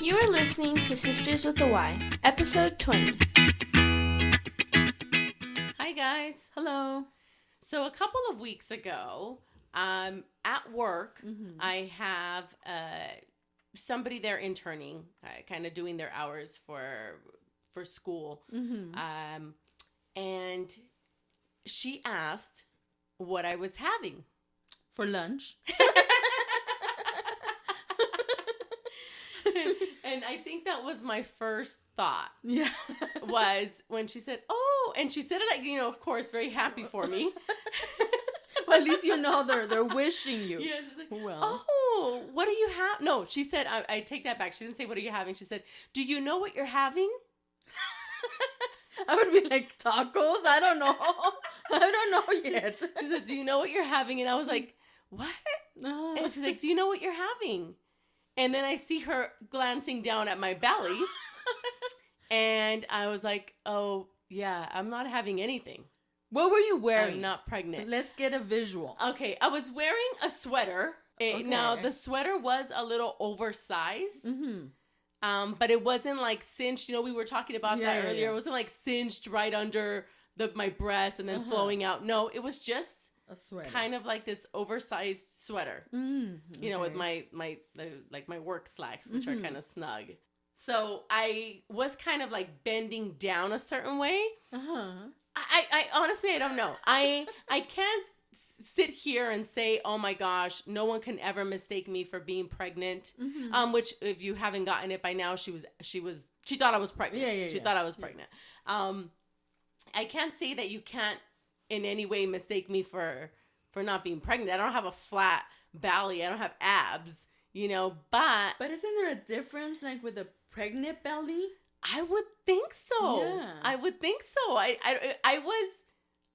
You are listening to Sisters with a Y, episode 20. Hi, guys. Hello. So a couple of weeks ago, at work, I have somebody there interning, kind of doing their hours for school. And she asked what I was having. For lunch. And I think that was my first thought. Yeah. Was when she said, "Oh," and she said it, of course, very happy for me. Well, at least you know they're wishing you. Yeah, she's like, well. "Oh, what do you have?" No, she said, I take that back. She didn't say, "What are you having?" She said, "Do you know what you're having?" I would be like, tacos? I don't know. I don't know yet. She said, "Do you know what you're having?" And I was like, "What?" And she's like, "Do you know what you're having?" And then I see her glancing down at my belly. And I was like, "Oh, yeah, I'm not having anything. What were you wearing? I'm not pregnant." So let's get a visual. Okay, I was wearing a sweater. Okay. Now, the sweater was a little oversized. But it wasn't like cinched. We were talking about that earlier. Yeah. It wasn't like cinched right under my breast and then flowing out. No, it was just A sweater. kind of like this oversized sweater. With my work slacks, which are kind of snug. So I was kind of like bending down a certain way. I honestly, I don't know. I can't sit here and say, "Oh my gosh, no one can ever mistake me for being pregnant." Which, if you haven't gotten it by now, she thought I was pregnant. She thought I was pregnant. I can't say that you can't in any way mistake me for not being pregnant. I don't have a flat belly. I don't have abs, but isn't there a difference like with a pregnant belly? I would think so. Yeah. I would think so. I was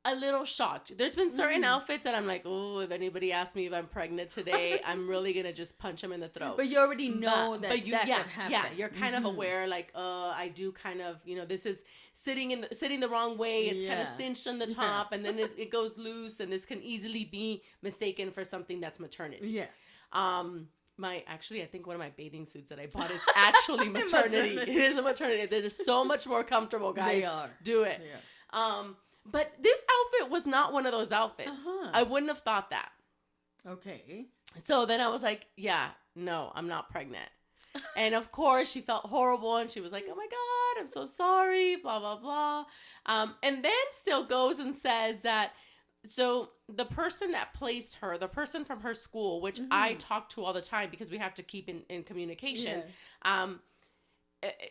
a little shocked. There's been certain outfits that I'm like, "Oh, if anybody asks me if I'm pregnant today, I'm really going to just punch them in the throat." But you already know that could happen. Yeah, you're kind of aware, like, I do kind of, this is sitting the wrong way. It's kind of cinched on the top, and then it goes loose, and this can easily be mistaken for something that's maternity. Yes. I think one of my bathing suits that I bought is actually maternity. It is a maternity. They're just so much more comfortable, guys. They are. Do it. Yeah. But this outfit was not one of those outfits. I wouldn't have thought that. Okay. So then I was like, "Yeah, no, I'm not pregnant." And of course, she felt horrible, and she was like, "Oh my God, I'm so sorry, blah, blah, blah." And then still goes and says that, so the person that placed her, the person from her school, which I talk to all the time because we have to keep in communication,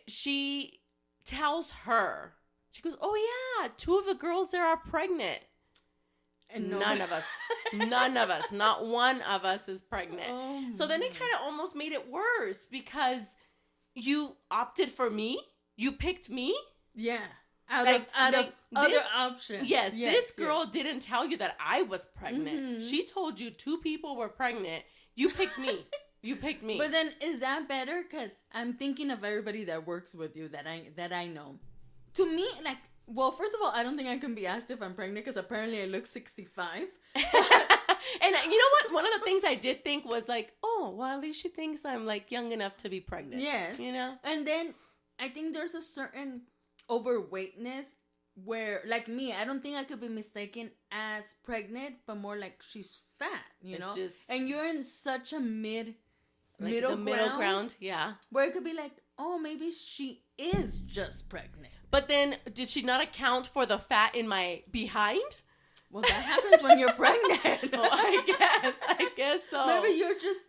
she tells her, she goes, "Oh yeah, 2 of the girls there are pregnant." And none of us, not one of us is pregnant. So then it kind of almost made it worse because you opted for me. You picked me. Yeah. Out of other options. Yes, this girl didn't tell you that I was pregnant. She told you 2 people were pregnant. You picked me. You picked me. But then is that better? Because I'm thinking of everybody that works with you that I know. To me, like, well, first of all, I don't think I can be asked if I'm pregnant because apparently I look 65. And you know what? One of the things I did think was like, "Oh, well, at least she thinks I'm like young enough to be pregnant." Yes. And then I think there's a certain overweightness where, like me, I don't think I could be mistaken as pregnant, but more like she's fat, Just, and you're in such a middle ground, yeah. Where it could be like, "Oh, maybe she is just pregnant." But then, did she not account for the fat in my behind? Well, that happens when you're pregnant. Oh, I guess so. Maybe you're just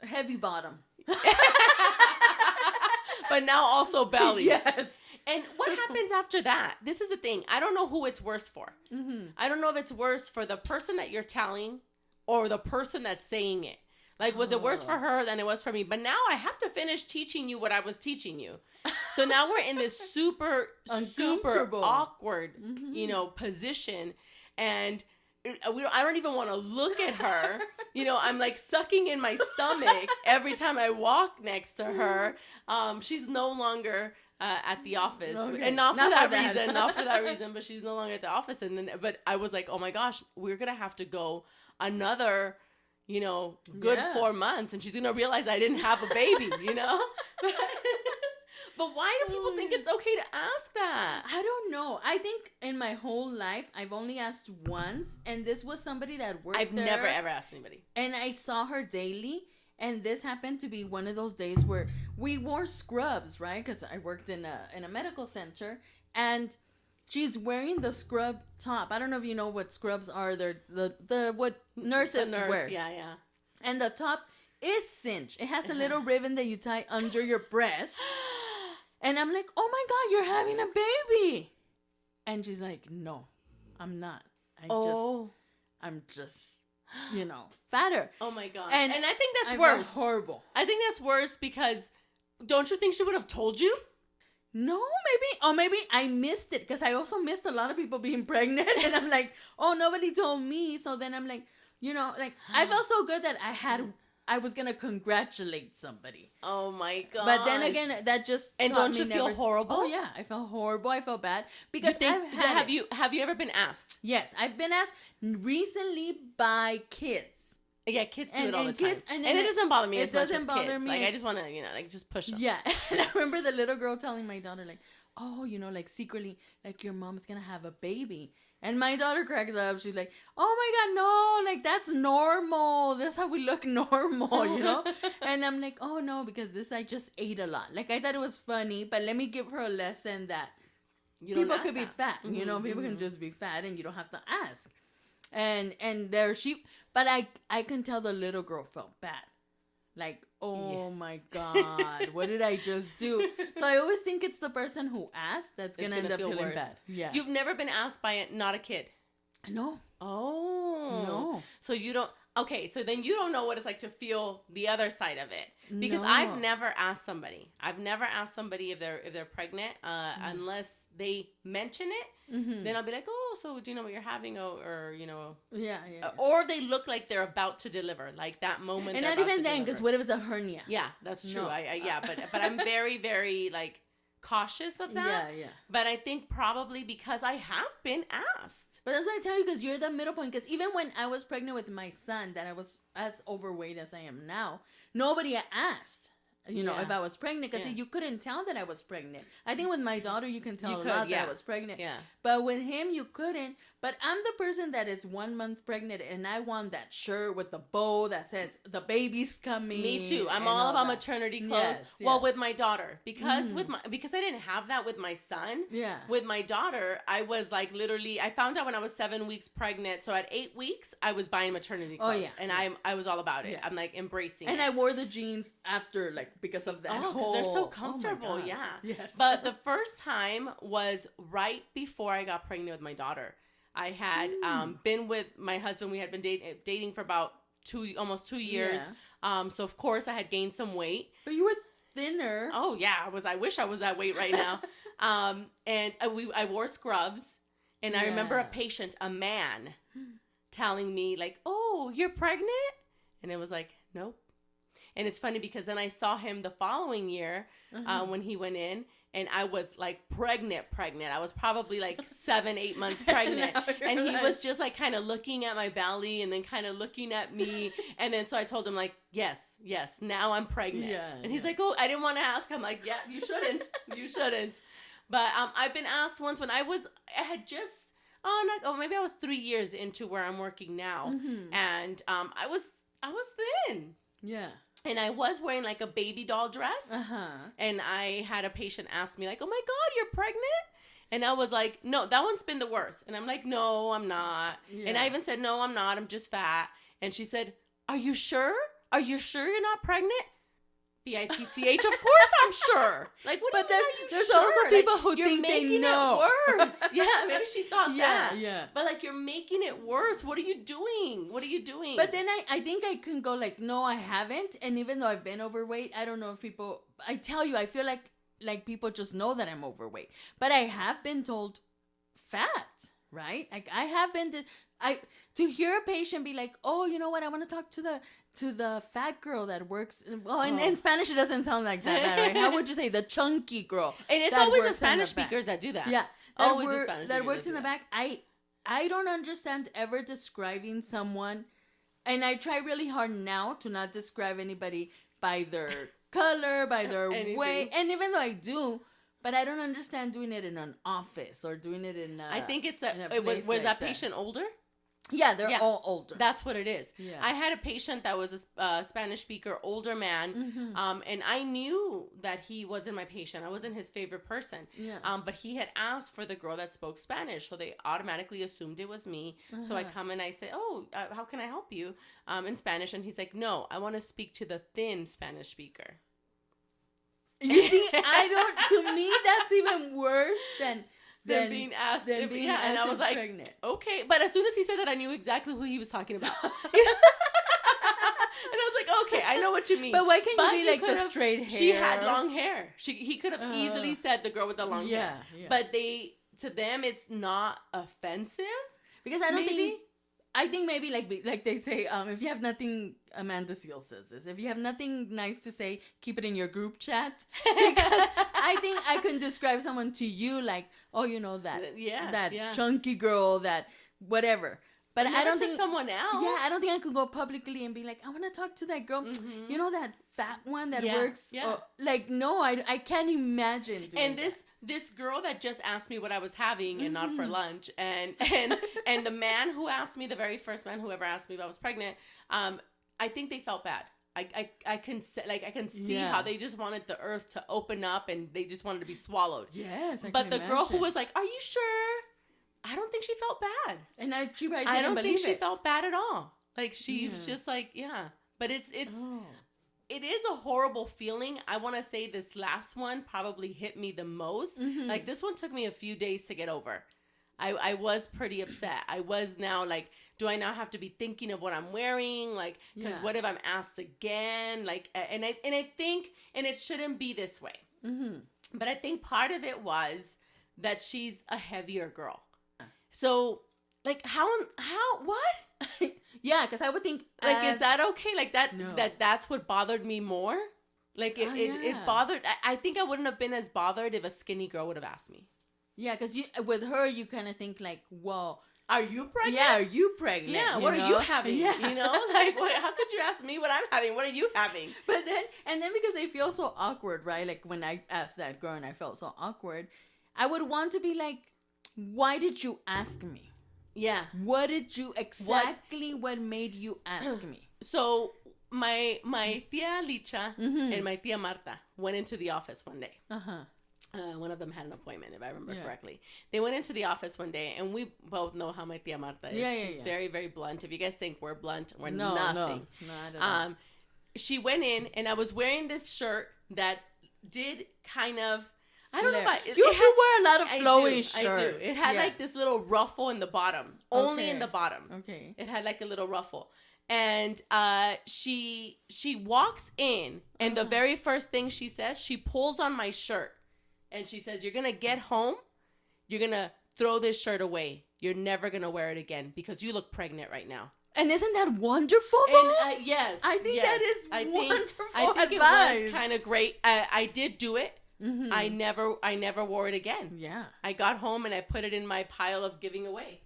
heavy bottom. But now also belly. Yes. And what happens after that? This is the thing. I don't know who it's worse for. I don't know if it's worse for the person that you're telling or the person that's saying it. Like, was it worse for her than it was for me? But now I have to finish teaching you what I was teaching you. So now we're in this super awkward, position. And I don't even want to look at her. I'm like sucking in my stomach every time I walk next to her. She's no longer at the office, and not for that reason, but she's no longer at the office. But I was like, "Oh my gosh, we're gonna have to go another good 4 months, and she's gonna realize I didn't have a baby." But why do people think it's okay to ask that? I don't know. I think in my whole life, I've only asked once, and this was somebody that worked I've there. never ever asked anybody. And I saw her daily, and this happened to be one of those days where we wore scrubs, right? Because I worked in a medical center, and she's wearing the scrub top. I don't know if you know what scrubs are. They're the what nurses wear. Yeah. And the top is cinched. It has a little ribbon that you tie under your breast. And I'm like, oh my God, you're having a baby. And she's like, no, I'm not. I'm just, fatter. Oh my God. And I think that's I worse. felt horrible. I think that's worse because don't you think she would have told you? No, maybe I missed it because I also missed a lot of people being pregnant. And I'm like, oh, nobody told me. So then I'm like, I felt so good that I was going to congratulate somebody. Oh my God. But then again, that just and taught don't me you feel horrible? Oh yeah, I felt horrible. I felt bad because have you ever been asked? Yes, I've been asked recently by kids. Yeah, kids do it all the kids, time, and it doesn't bother me. It doesn't bother me. Like I just want to, just push them. Yeah, and I remember the little girl telling my daughter, like, "Oh, secretly, like your mom's gonna have a baby." And my daughter cracks up. She's like, oh my God, no, like that's normal. That's how we look normal, And I'm like, oh no, because I just ate a lot. Like I thought it was funny, but let me give her a lesson that people could be fat, people can just be fat and you don't have to ask. And but I can tell the little girl felt bad. Like, oh my God, what did I just do? So I always think it's the person who asked that's going to end up feeling bad. Yeah. You've never been asked by not a kid? No. Oh. No. So you don't, okay, so then you don't know what it's like to feel the other side of it. Because No. I've never asked somebody if they're pregnant, unless they mention it. Mm-hmm. Then I'll be like, oh, so do you know what you're having? Or Yeah. or they look like they're about to deliver, like that moment. And not even then, because what if it's a hernia? Yeah, that's true. No. But I'm very, very like cautious of that. Yeah. But I think probably because I have been asked. But that's what I tell you, because you're the middle point. Because even when I was pregnant with my son, that I was as overweight as I am now, nobody asked. If I was pregnant, because you couldn't tell that I was pregnant. I think with my daughter, you can tell that I was pregnant. Yeah. But with him, you couldn't. But I'm the person that is 1 month pregnant, and I want that shirt with the bow that says the baby's coming. Me too. I'm all about maternity clothes. Yes. Well, with my daughter, because because I didn't have that with my son. Yeah. With my daughter, I was like literally. I found out when I was 7 weeks pregnant. So at 8 weeks, I was buying maternity clothes. Oh yeah. And I was all about it. Yes. I'm like embracing. And it. I wore the jeans after, like, because of that. Oh, because they're so comfortable. Yeah. Yes. But the first time was right before I got pregnant with my daughter. I had been with my husband. We had been dating for about almost 2 years. Yeah. So of course I had gained some weight. But you were thinner. Oh yeah, I wish I was that weight right now. And I wore scrubs, and I remember a man, telling me like, "Oh, you're pregnant," and it was like, "Nope." And it's funny because then I saw him the following year when he went in. And I was like pregnant. I was probably like 7-8 months pregnant. And he was just like kind of looking at my belly and then kind of looking at me. And then so I told him like, yes, now I'm pregnant. Yeah, and he's like, oh, I didn't want to ask. I'm like, yeah, you shouldn't. But I been asked once when I had just, maybe I was 3 years into where I'm working now. Mm-hmm. And I was thin. Yeah. And I was wearing like a baby doll dress. Uh-huh. And I had a patient ask me like, oh my God, you're pregnant? And I was like, no, that one's been the worst. And I'm like, no, I'm not. Yeah. And I even said, no, I'm not. I'm just fat. And she said, are you sure? Are you sure you're not pregnant? BITCH, of course I'm sure. Like, what? But there's also people who think they know. It worse. Yeah, maybe she thought that. Yeah. But like, you're making it worse. What are you doing? But then I think I can go like, no, I haven't. And even though I've been overweight, I don't know if people. I tell you, I feel like people just know that I'm overweight. But I have been told fat, right? Like I have been to hear a patient be like, oh, you know what? I want to talk to the fat girl that works. Well, in Spanish, it doesn't sound like that, right? How would you say the chunky girl? And it's always the Spanish speakers that do that. Yeah, always the Spanish that works in the back. I don't understand ever describing someone, and I try really hard now to not describe anybody by their color, by their Anything. way. And even though I do, but I don't understand doing it in an office or doing it in a, I think it's in a was place like that patient older? Yeah, they're Yeah. all older. That's what it is. Yeah. I had a patient that was a Spanish speaker, older man, and I knew that he wasn't my patient. I wasn't his favorite person. Yeah. But he had asked for the girl that spoke Spanish, so they automatically assumed it was me. So I come and I say, "Oh, how can I help you?" In Spanish, and he's like, "No, I want to speak to the thin Spanish speaker." You see, I don't. To me, that's even worse than Being asked. than if, being yeah, and I asked was if like, pregnant. okay. But as soon as he said that, I knew exactly who he was talking about. And I was like, okay, I know what you mean. But why can't But you be like the could've- straight hair? She had long hair. He could have easily said the girl with the long hair. Yeah. But to them, it's not offensive. Because I don't maybe? think. I think maybe like they say, if you have nothing, Amanda Seal says this. If you have nothing nice to say, keep it in your group chat. Because I think I can describe someone to you like, oh, you know that Yeah. chunky girl, that whatever. But I don't to think someone else. Yeah, I don't think I could go publicly and be like, I want to talk to that girl. You know that fat one that works. Yeah. Like no, I can't imagine doing And that. this girl that just asked me what I was having and not for lunch, and the man who asked me, the very first man who ever asked me if I was pregnant, I think they felt bad. I can see Yeah. how they just wanted the earth to open up and they just wanted to be swallowed. Yes, I But can the girl who imagine. was like, "Are you sure?" I don't think she felt bad. And she probably I didn't don't believe think she it. felt bad at all. Like she was just like, yeah. But it's Oh. it is a horrible feeling. I want to say this last one probably hit me the most. Like this one took me a few days to get over. I was pretty upset. I was now like, do I now have to be thinking of what I'm wearing? Like, because Yeah. what if I'm asked again? Like, and I think, and it shouldn't be this way. But I think part of it was that she's a heavier girl. So, like, what? Yeah, because I would think Like, is that okay? Like No. that's what bothered me more. Like it yeah. bothered. I think I wouldn't have been as bothered if a skinny girl would have asked me, Yeah, because with her, you kind of think like, well, "Are you pregnant?" yeah, are you pregnant? Yeah. you What are know? you having? Yeah. You know, like how could you ask me what I'm having? What are you having? But then because they feel so awkward, right? Like when I asked that girl and I felt so awkward, I would want to be like, why did you ask me? Yeah. What did you what made you ask me? So my tia Licha and my tia Marta went into the office one day. Uh-huh. One of them had an appointment, if I remember Yeah. correctly. They went into the office one day, and we both know how my tia Marta is. Yeah, yeah, She's yeah. very, very blunt. If you guys think we're blunt, we're No, nothing. no, not at all. She went in, and I was wearing this shirt that did kind of, I don't know Flare. about it. You it do had- wear a lot of flowy I shirts. do. It had like Yes. this little ruffle in the bottom, only in Okay. the bottom. Okay. It had like a little ruffle. And she walks in, and the very first thing she says, she pulls on my shirt. And she says, "You're going to get home. You're going to throw this shirt away. You're never going to wear it again because you look pregnant right now." And isn't that wonderful, though? And yes. I think that is wonderful I think advice. it was kind of great. I did do it. Mhm. I never wore it again. Yeah. I got home and I put it in my pile of giving away.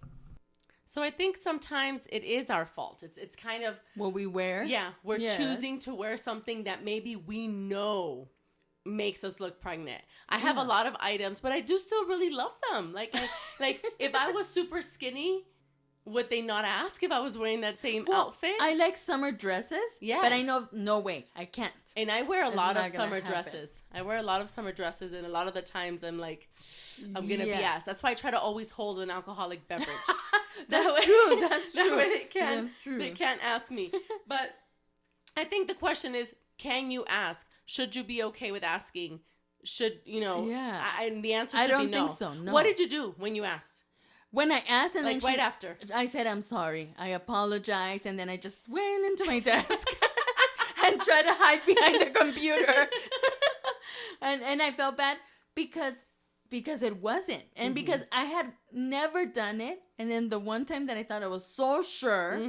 So I think sometimes it is our fault. It's kind of, What we wear? yeah, we're Yes. choosing to wear something that maybe we know makes us look pregnant. I have a lot of items, but I do still really love them. Like if I was super skinny, would they not ask if I was wearing that same outfit? I like summer dresses. Yes. But I know, no way, I can't. And I wear a It's lot not of gonna summer happen. dresses. I wear a lot of summer dresses, and a lot of the times I'm like, I'm gonna be Yeah. asked. That's why I try to always hold an alcoholic beverage. That's way- true. That's That true. way That's true. they can't ask me. But I think the question is, can you ask? Should you be okay with asking? Should you know? Yeah. And the answer I should don't be no. think so, no. What did you do when you asked? When I asked, and Like then right after. I said, I'm sorry. I apologize. And then I just went into my desk and tried to hide behind the computer. and I felt bad because it wasn't. And because I had never done it. And then the one time that I thought I was so sure,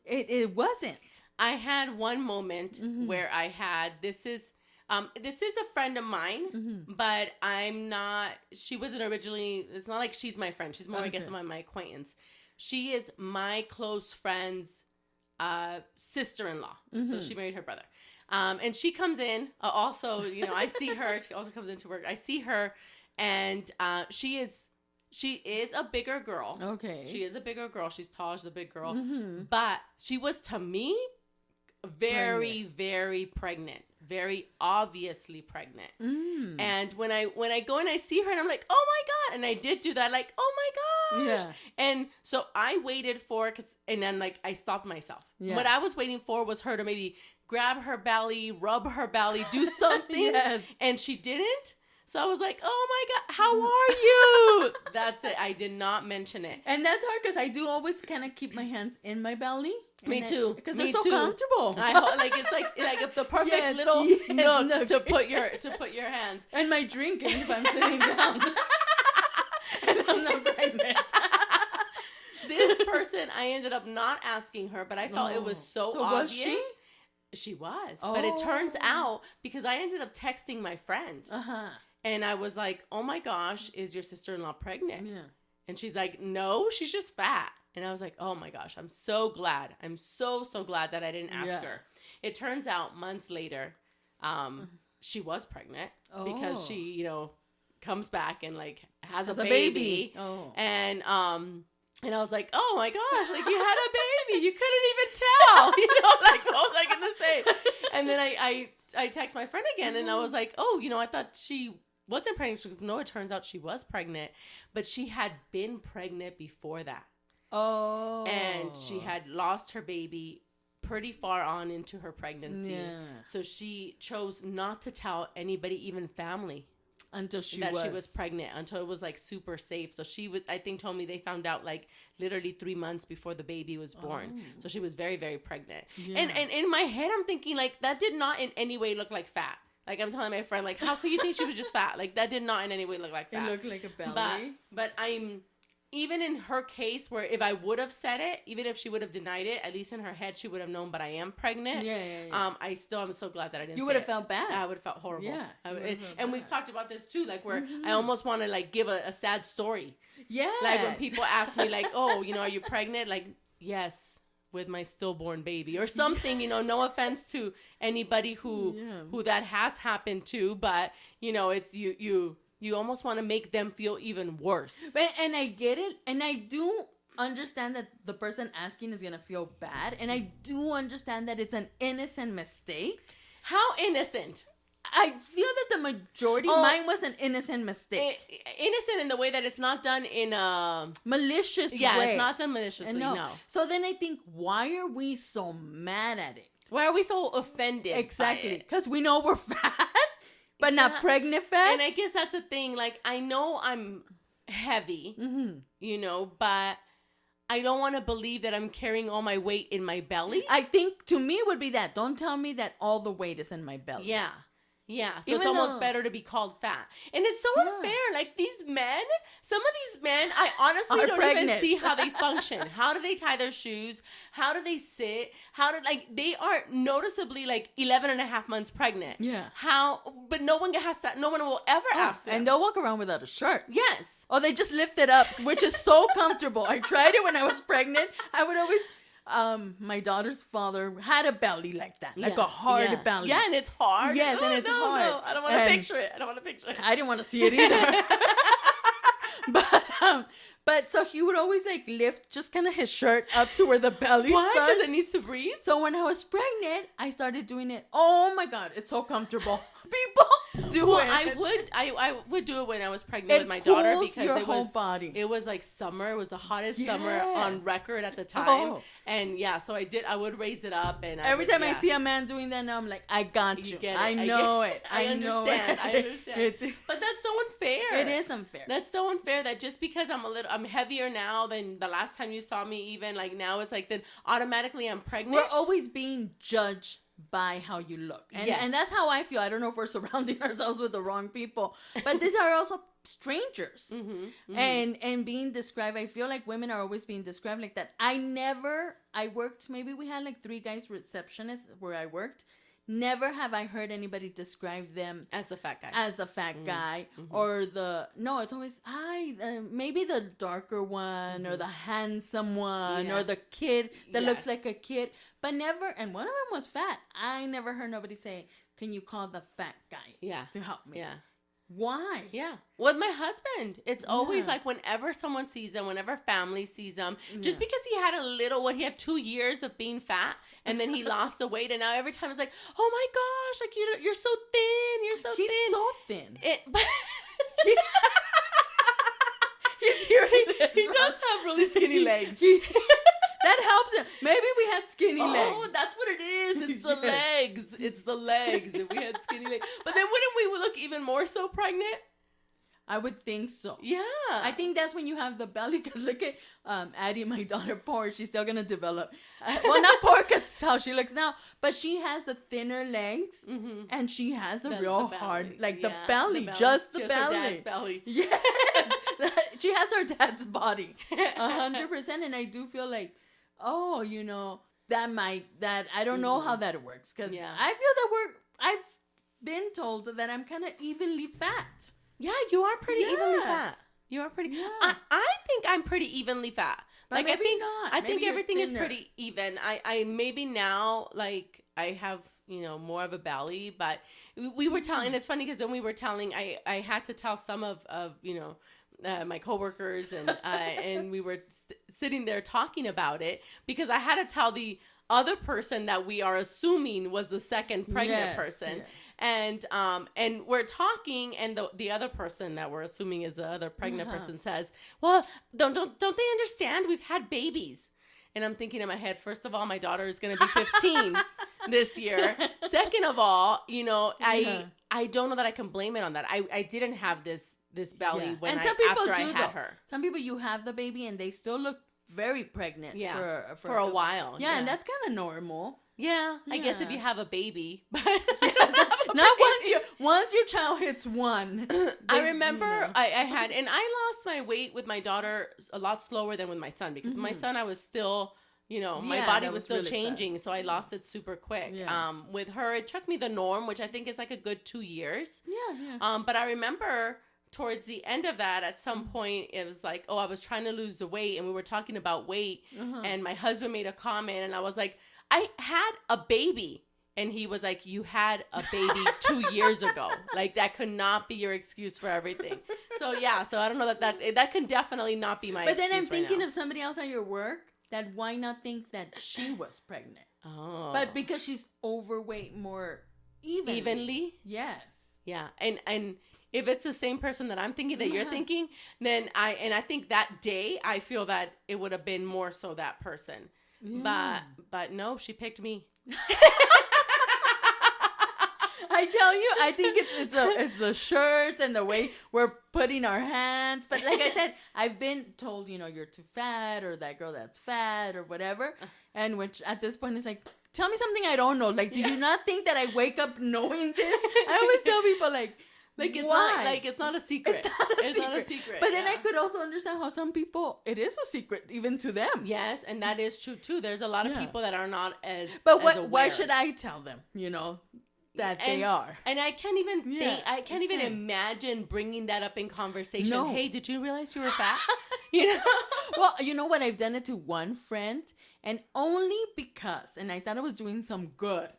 it wasn't. I had one moment where I had this is a friend of mine, but I'm not. She wasn't originally. It's not like she's my friend. She's more, I guess, Okay. my acquaintance. She is my close friend's sister-in-law. So she married her brother. And she comes in. Also, I see her. She also comes into work. I see her, and she is a bigger girl. Okay. She is a bigger girl. She's tall. She's a big girl. Mm-hmm. But she was, to me, very, very pregnant. Very obviously pregnant. Mm. And when I go and I see her and I'm like, oh my God. And I did do that, like, oh my gosh. Yeah. And so I waited for, and then like I stopped myself. Yeah. What I was waiting for was her to maybe grab her belly, rub her belly, do something. Yes. And she didn't. So I was like, oh my God, how are you? That's it. I did not mention it. And that's hard because I do always kind of keep my hands in my belly. Me too. Because Me they're so too. comfortable. It's like if the perfect Yes, little yes, nook nook. to put your hands. And my drinking if I'm sitting down. And I'm not pregnant. This person, I ended up not asking her, but I felt it was so obvious. Was she? She was. But it turns out, because I ended up texting my friend. Uh-huh. And I was like, oh my gosh, is your sister-in-law pregnant? Yeah. And she's like, no, she's just fat. And I was like, oh my gosh, I'm so glad. I'm so glad that I didn't ask her. It turns out months later, she was pregnant because she, comes back and like has a baby. Oh. And I was like, oh my gosh, like you had a baby. You couldn't even tell. Like what was I going to say? And then I text my friend again and I was like, oh, I thought she wasn't pregnant. She goes, no, it turns out she was pregnant, but she had been pregnant before that. Oh. And she had lost her baby pretty far on into her pregnancy. Yeah. So she chose not to tell anybody, even family, until she was pregnant, until it was like super safe. So she was, I think, told me they found out like literally 3 months before the baby was born. Oh. So she was very, very pregnant. Yeah. And in my head, I'm thinking like that did not in any way look like fat. Like I'm telling my friend, like, how could you think she was just fat? Like that did not in any way look like fat. It looked like a belly. But I'm, even in her case where if I would have said it, even if she would have denied it, at least in her head, she would have known, but I am pregnant. Yeah. I'm so glad that I didn't. You would have felt bad. I would have felt horrible. Yeah. And we've talked about this too, like where I almost want to like give a sad story. Yeah. Like when people ask me like, oh, are you pregnant? Like, yes, with my stillborn baby or something, no offense to anybody who that has happened to, but it's you almost want to make them feel even worse. And I get it. And I do understand that the person asking is going to feel bad. And I do understand that it's an innocent mistake. How innocent? I feel that the majority, mine was an innocent mistake. Innocent in the way that it's not done in a malicious way. Yeah, it's not done maliciously, no. So then I think, why are we so mad at it? Why are we so offended? Exactly. Because we know we're fat. But not pregnant fat? And I guess that's the thing. Like, I know I'm heavy, but I don't want to believe that I'm carrying all my weight in my belly. I think, to me, it would be that. Don't tell me that all the weight is in my belly. Yeah. Yeah, so Even it's almost better to be called fat. And it's so unfair. Like these men, some of these men, I honestly don't even see how they function. How do they tie their shoes? How do they sit? They are noticeably like 11 and a half months pregnant. Yeah. But no one will ever ask them. And they'll walk around without a shirt. Yes. Oh, they just lift it up, which is so comfortable. I tried it when I was pregnant. I would always... my daughter's father had a belly like that, like a hard belly. Yeah, and it's hard. Yes, and it's hard. No, I don't want to picture it. I didn't want to see it either. But so he would always like lift just kind of his shirt up to where the belly starts. Why? Because it needs to breathe? So when I was pregnant, I started doing it. Oh my God, it's so comfortable. People do it. I would do it when I was pregnant with my daughter because your whole body. It was like summer. It was the hottest summer on record at the time. Oh. And yeah, so I would raise it up. And every time I see a man doing that now, I'm like, I got you. I know it. I understand. But that's so unfair. It is unfair. That's so unfair that just because I'm heavier now than the last time you saw me, even like now it's like then automatically I'm pregnant. We're always being judged by how you look. And that's how I feel. I don't know if we're surrounding ourselves with the wrong people, but these are also strangers. And being described, I feel like women are always being described like that. I worked, maybe we had like 3 guys receptionists where I worked. never have I heard anybody describe them as the fat guy. as the fat guy or no, it's always maybe the darker one or the handsome one or the kid that looks like a kid, but never. And one of them was fat. I never heard nobody say, "Can you call the fat guy to help me?" Yeah. Why? Yeah. With my husband, it's always like whenever someone sees him, whenever family sees him, just because he had he had 2 years of being fat and then he lost the weight, and now every time it's like, oh my gosh, like you're so thin, you're so thin. He's so thin. But He's hearing this. He does have really skinny legs. That helps him. Maybe we had skinny legs. Oh, that's what it is. It's the legs. It's the legs. If we had skinny legs. But then wouldn't we look even more so pregnant? I would think so. Yeah. I think that's when you have the belly. Because look at Addie, my daughter, poor. She's still going to develop. Well, not poor because how she looks now. But she has the thinner legs. And she has the real hard, like the belly. Just the belly. Her dad's belly. Yes. She has her dad's body. 100%. And I do feel like, oh, that I don't know how that works. Because I feel that I've been told that I'm kind of evenly fat. Yeah, you are pretty evenly fat. You are pretty. Yeah. I think I'm pretty evenly fat. But like maybe I think not. I Maybe think you're everything is thinner. pretty even. I maybe now like I have more of a belly, but we were telling. It's funny because when we were telling, I had to tell some of my coworkers and we were sitting there talking about it because I had to tell the other person that we are assuming was the second pregnant person. Yes. And we're talking, and the other person that we're assuming is the other pregnant person says, "Well, don't they understand? We've had babies." And I'm thinking in my head, first of all, my daughter is going to be 15 this year. Second of all, I don't know that I can blame it on that. I didn't have this belly when after I had her. Some people, you have the baby and they still look very pregnant for a while. Yeah, and that's kind of normal. Yeah, I guess if you have a baby. But not once your child hits one. I remember I had, and I lost my weight with my daughter a lot slower than with my son because my son I was still, my body was still really changing, fast. So I lost it super quick. Yeah. With her, it took me the norm, which I think is like a good 2 years. Yeah. But I remember towards the end of that, at some point, it was like, I was trying to lose the weight, and we were talking about weight, and my husband made a comment, and I was like, I had a baby. And he was like, you had a baby 2 years ago. Like, that could not be your excuse for everything. So, yeah. So, I don't know that can definitely not be my excuse. But then I'm thinking of somebody else at your work that why not think that she was pregnant? Oh. But because she's overweight more evenly. Evenly? Yes. Yeah. And if it's the same person that I'm thinking that you're thinking, then I think that day I feel that it would have been more so that person. Yeah. But no, she picked me. I tell you, I think it's the shirts and the way we're putting our hands. But like I said, I've been told, you're too fat, or that girl that's fat, or whatever. And which at this point is like, tell me something I don't know. Like, do you not think that I wake up knowing this? I always tell people it's not a secret. It's not a secret. But then I could also understand how some people, it is a secret even to them. Yes, and that is true too. There's a lot of people that are not as. But as why should I tell them? That they are. And I can't even think. I can't even imagine bringing that up in conversation. No. Hey, did you realize you were fat? Well, you know what? I've done it to one friend, and only because, and I thought I was doing some good,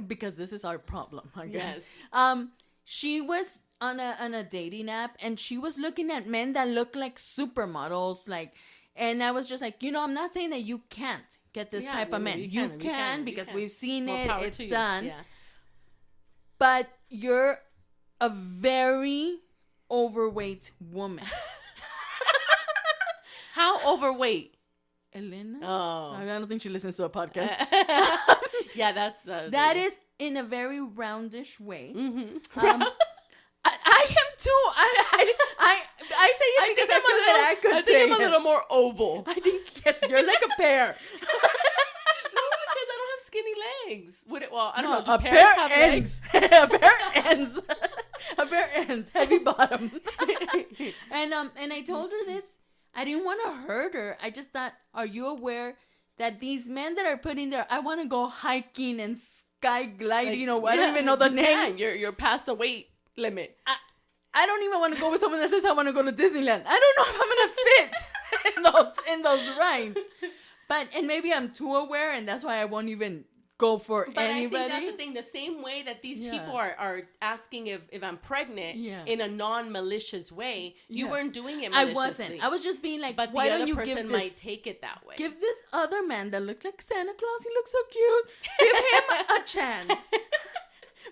because this is our problem, I guess. Yes. She was on a dating app, and she was looking at men that look like supermodels, and I was just like, I'm not saying that you can't get this type of man. You can because we've seen it. It's done. Yeah. But you're a very overweight woman. How overweight? Elena? Oh. I don't think she listens to a podcast. Yeah, that is in a very roundish way. Mm-hmm. I am too. I say it because I feel that I could say I'm a little more oval. I think, yes, you're like a pear. Skinny legs. I don't know. Do pears have legs? A pear ends. Heavy bottom. And I told her this. I didn't want to hurt her. I just thought, are you aware that these men that are putting there, I want to go hiking and sky gliding or I yeah, don't even know the yeah, names. you're past the weight limit. I don't even want to go with someone that says I want to go to Disneyland. I don't know if I'm gonna fit in those rides. But and maybe I'm too aware, and that's why I won't even go for But anybody. I think that's the thing. The same way that these Yeah. people are asking if I'm pregnant Yeah. in a non-malicious way, you Yeah. weren't doing it I maliciously. wasn't. I was just being like, But why the don't other you person give might this? take it that way. Give this other man that looked like Santa Claus. He looks so cute. Give him a chance.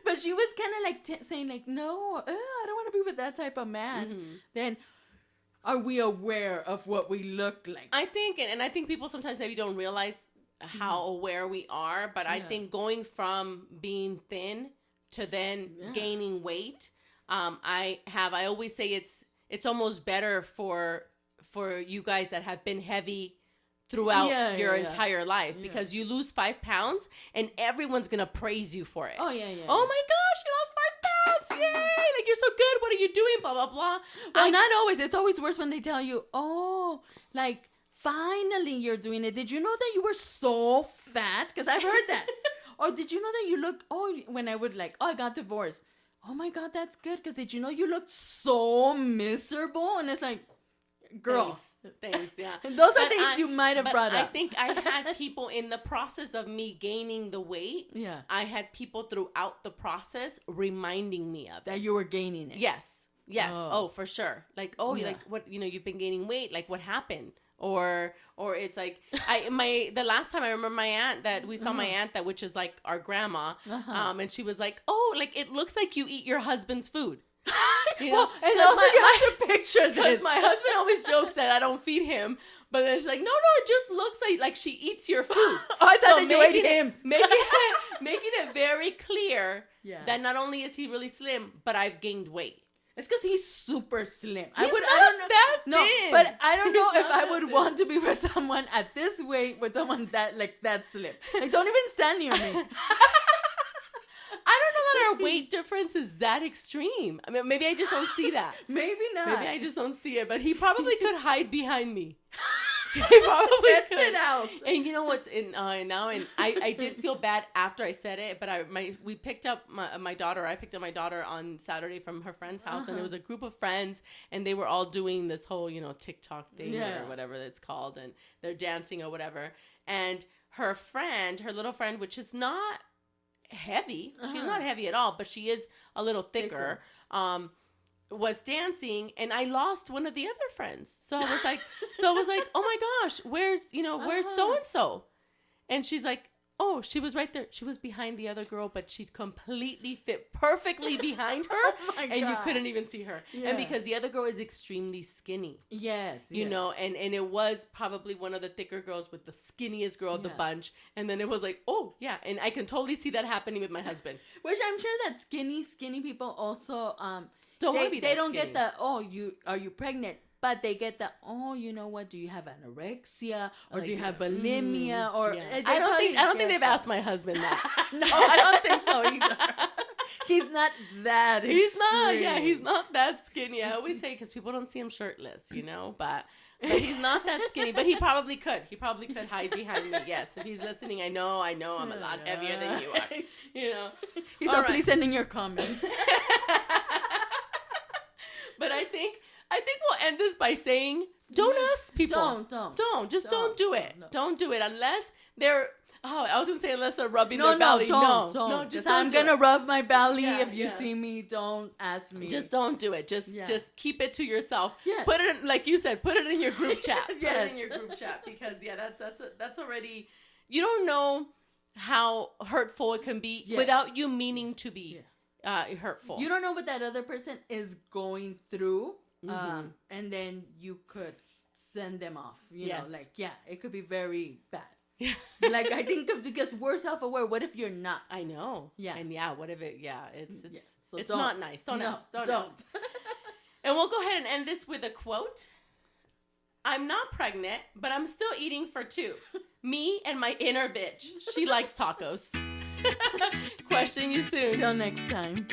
But she was kind of like saying like, no, I don't want to be with that type of man. Mhm. Then are we aware of what we look like? I think, and I think people sometimes maybe don't realize how aware we are, but I Yeah. think going from being thin to then Yeah. gaining weight, I always say it's almost better for you guys that have been heavy throughout Yeah, your yeah, yeah. entire life, Yeah. because you lose 5 pounds and everyone's gonna praise you for it. Oh yeah, yeah. Oh my gosh, you lost 5 pounds! Yay! Like, you're so good. What are you doing? Blah blah blah. Well, not always. It's always worse when they tell you, oh, like, finally you're doing it. Did you know that you were so fat? Because I've heard that. Or did you know that you look, when I would like, I got divorced. Oh my God, that's good. Because did you know you looked so miserable? And it's like, girl. Thanks, yeah. Those are But things you might have brought I up. think I had people in the process of me gaining the weight. Yeah. I had people throughout the process reminding me of it. That you were gaining it. Yes. Oh. Oh, for sure. Like, oh, Yeah. like what, you've been gaining weight. Like, what happened? Or it's like the last time I remember my aunt that we saw my aunt that, which is like our grandma, and she was like, oh, like, it looks like you eat your husband's food. You know? Well, and 'Cause also you have to picture Because this. my husband always jokes that I don't feed him, but then she's like, no, it just looks like she eats your food. Oh, I thought that you ate making him. making it very clear Yeah. that not only is he really slim, but I've gained weight. It's because he's super slim. He's I not don't know. that No, thin. but I don't know He's if not I that would thin. want to be with someone at this weight with someone that slim. Like, don't even stand near me. I don't know that our weight difference is that extreme. I mean, maybe I just don't see that. Maybe not. Maybe I just don't see it. But he probably could hide behind me. He probably Test could. it out. And you know what's in now? And I did feel bad after I said it, but we picked up my daughter. I picked up my daughter on Saturday from her friend's house, and it was a group of friends, and they were all doing this whole TikTok thing Yeah. or whatever it's called, and they're dancing or whatever. And her little friend, which is not heavy, she's not heavy at all, but she is a little thicker. Was dancing, and I lost one of the other friends. So I was like, oh my gosh, where's so and so? And she's like, oh, she was right there. She was behind the other girl, but she completely fit perfectly behind her, Oh my and you God. couldn't even see her. Yeah. And because the other girl is extremely skinny, Yes. you know, and it was probably one of the thicker girls with the skinniest girl of the Yeah. bunch. And then it was like, oh yeah, and I can totally see that happening with my husband. Which I'm sure that skinny people also Don't wanna they be they that don't skinny. get the are you pregnant? But they get the you know what? Do you have anorexia or do you have bulimia or Yeah. they I don't think probably they've get asked my husband that. No, I don't think so either. He's not that. He's not. Yeah, extreme. he's not that skinny. I always say because people don't see him shirtless, but he's not that skinny. But he probably could. He probably could hide behind me. Yes, if he's listening, I know I'm a lot heavier than you are. You know. He's All so right. please send in your comments. But I think we'll end this by saying, don't ask people. Don't. Just don't do it. No. Don't do it unless they're. Oh, I was gonna say unless they're rubbing No, their belly. don't. No, Just don't I'm do it. gonna rub my belly Yeah, if you yeah. see me. Don't ask me. Just don't do it. Just keep it to yourself. Yes. Put it like you said. Put it in your group chat. Put Yes. it in your group chat because that's already. You don't know how hurtful it can be Yes. without you meaning to be hurtful. You don't know what that other person is going through, Mm-hmm. and then you could send them off. You Yes. know, it could be very bad. Yeah. Like I think because we're self-aware. What if you're not? I know. Yeah. And what if it? Yeah. It's So it's don't. not nice. Don't No, ask. Don't don't. ask. And we'll go ahead and end this with a quote. I'm not pregnant, but I'm still eating for 2. Me and my inner bitch. She likes tacos. Question you soon. Till next time.